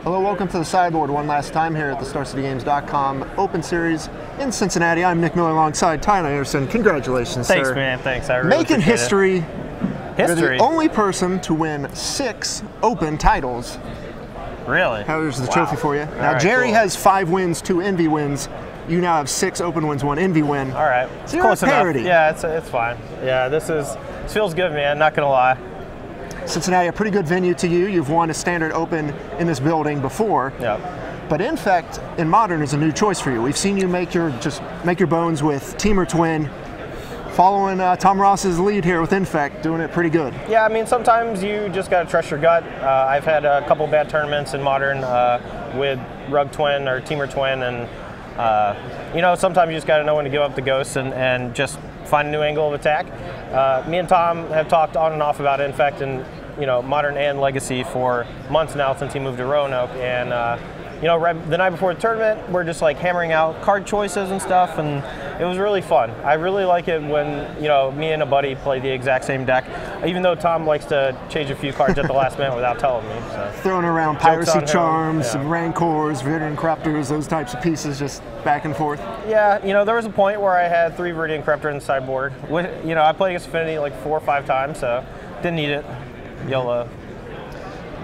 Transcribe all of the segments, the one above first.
Hello, welcome to the sideboard one last time here at the StarCityGames.com Open Series in Cincinnati. I'm Nick Miller alongside Todd Anderson. Congratulations, Thanks, sir. man. Thanks. I really Making history. History? You're the only person to win 6 Open titles. Really? Here's the trophy for you. Now, right, Jerry cool. has 5 wins, 2 Envy wins. You now have 6 Open wins, 1 Envy win. All right. So you're at parity. Yeah, it's fine. Yeah, this feels good, man. Not gonna lie. Cincinnati, a pretty good venue to you. You've won a standard Open in this building before. Yeah. But Infect in Modern is a new choice for you. We've seen you make your bones with Team or Twin, following Tom Ross's lead here with Infect, doing it pretty good. Yeah, I mean, sometimes you just gotta trust your gut. I've had a couple bad tournaments in Modern with Rug Twin or Team or Twin, and you know, sometimes you just gotta know when to give up the ghosts and just find a new angle of attack. Me and Tom have talked on and off about Infect and Modern and Legacy for months now since he moved to Roanoke, and right the night before the tournament, we're just like hammering out card choices and stuff, and it was really fun. I really like it when me and a buddy play the exact same deck, even though Tom likes to change a few cards at the last minute without telling me. So. Throwing around Piracy Charms, yeah. Rancors, Viridian Corruptors, those types of pieces, just back and forth. Yeah, there was a point where I had 3 Viridian Corruptor in the sideboard. I played against Affinity like 4 or 5 times, so didn't need it. YOLO.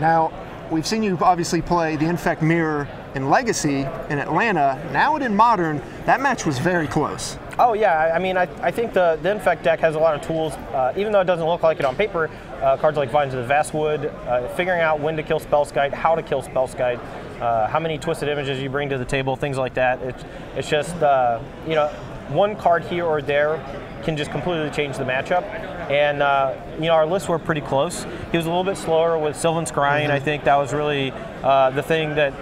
Now, we've seen you obviously play the Infect Mirror in Legacy in Atlanta. Now in Modern, that match was very close. Oh yeah, I mean, I think the Infect deck has a lot of tools, even though it doesn't look like it on paper. Cards like Vines of the Vastwood, figuring out when to kill Spellskite, how to kill Spellskite, how many Twisted Images you bring to the table, things like that. It's just, one card here or there can just completely change the matchup. And our lists were pretty close. He was a little bit slower with Sylvan Scrying. I think that was really the thing that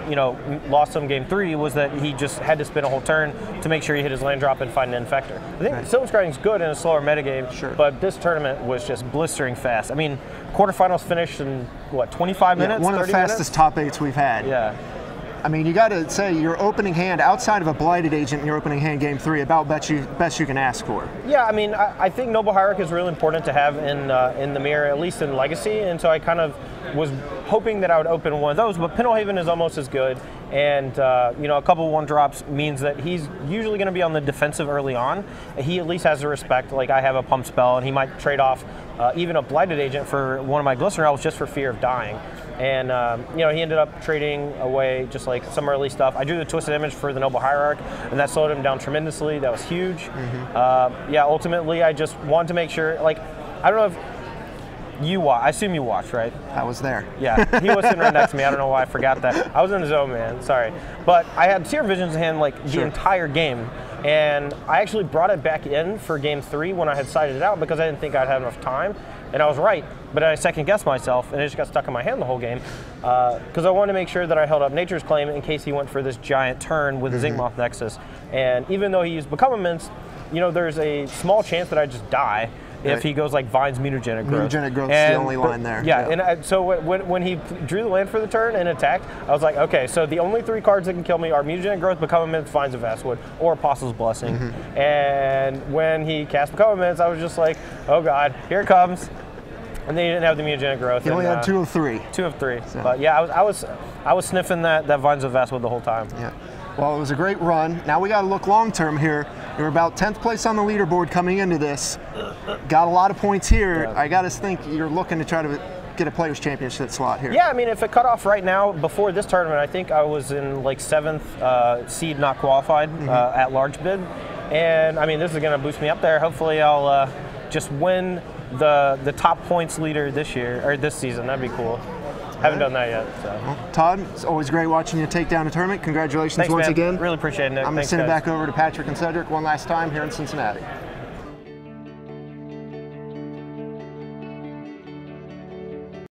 lost him game 3 was that he just had to spin a whole turn to make sure he hit his land drop and find an Infector. I think Sylvan Scrying's good in a slower metagame, but this tournament was just blistering fast. I mean, quarterfinals finished in what, 25 minutes? One of the fastest top 8s we've had. Yeah. I mean, you got to say your opening hand, outside of a Blighted Agent in your opening hand game 3, about best you can ask for. Yeah, I mean, I think Noble Hierarch is really important to have in the mirror, at least in Legacy, and so I kind of was hoping that I would open one of those, but Pendelhaven is almost as good, and a couple 1-drops means that he's usually going to be on the defensive early on. He at least has the respect, like I have a Pump Spell, and he might trade off even a Blighted Agent for one of my Glistener Elves just for fear of dying. And he ended up trading away just like some early stuff. I drew the Twisted Image for the Noble Hierarch, and that slowed him down tremendously. That was huge. Ultimately, I just wanted to make sure, like, I don't know if you watch. I assume you watched, right? I was there. Yeah, he was sitting right next to me. I don't know why I forgot that. I was in the zone, man. Sorry. But I had Seer Visions in hand like the entire game. And I actually brought it back in for game 3 when I had sided it out because I didn't think I'd have enough time. And I was right, but I second-guessed myself, and it just got stuck in my hand the whole game because I wanted to make sure that I held up Nature's Claim in case he went for this giant turn with Zigmoth Nexus. And even though he used Become Immense, there's a small chance that I just die if he goes like Vines Mutagenic Growth. Mutagenic Growth is the only line there. Yeah, and so when he drew the land for the turn and attacked, I was like, okay, so the only 3 cards that can kill me are Mutagenic Growth, Become Immense, Vines of Vastwood, or Apostle's Blessing. And when he cast Become Immense, I was just like, oh god, here it comes. And then he didn't have the Mutagenic Growth. He only had 2 of 3. 2 of 3. So. But yeah, I was sniffing that Vines of Vastwood the whole time. Yeah. Well, it was a great run. Now we got to look long term here. You're about 10th place on the leaderboard coming into this. Got a lot of points here. I got to think you're looking to try to get a Players' Championship slot here. Yeah, I mean, if it cut off right now before this tournament, I think I was in like 7th seed, not qualified at large bid. And I mean, this is going to boost me up there. Hopefully, I'll just win the top points leader this year or this season. That'd be cool. Haven't done that yet. So. Well, Todd, it's always great watching you take down a tournament. Congratulations once again. Really appreciate it, Nick. I'm going to send it back over to Patrick and Cedric one last time here in Cincinnati.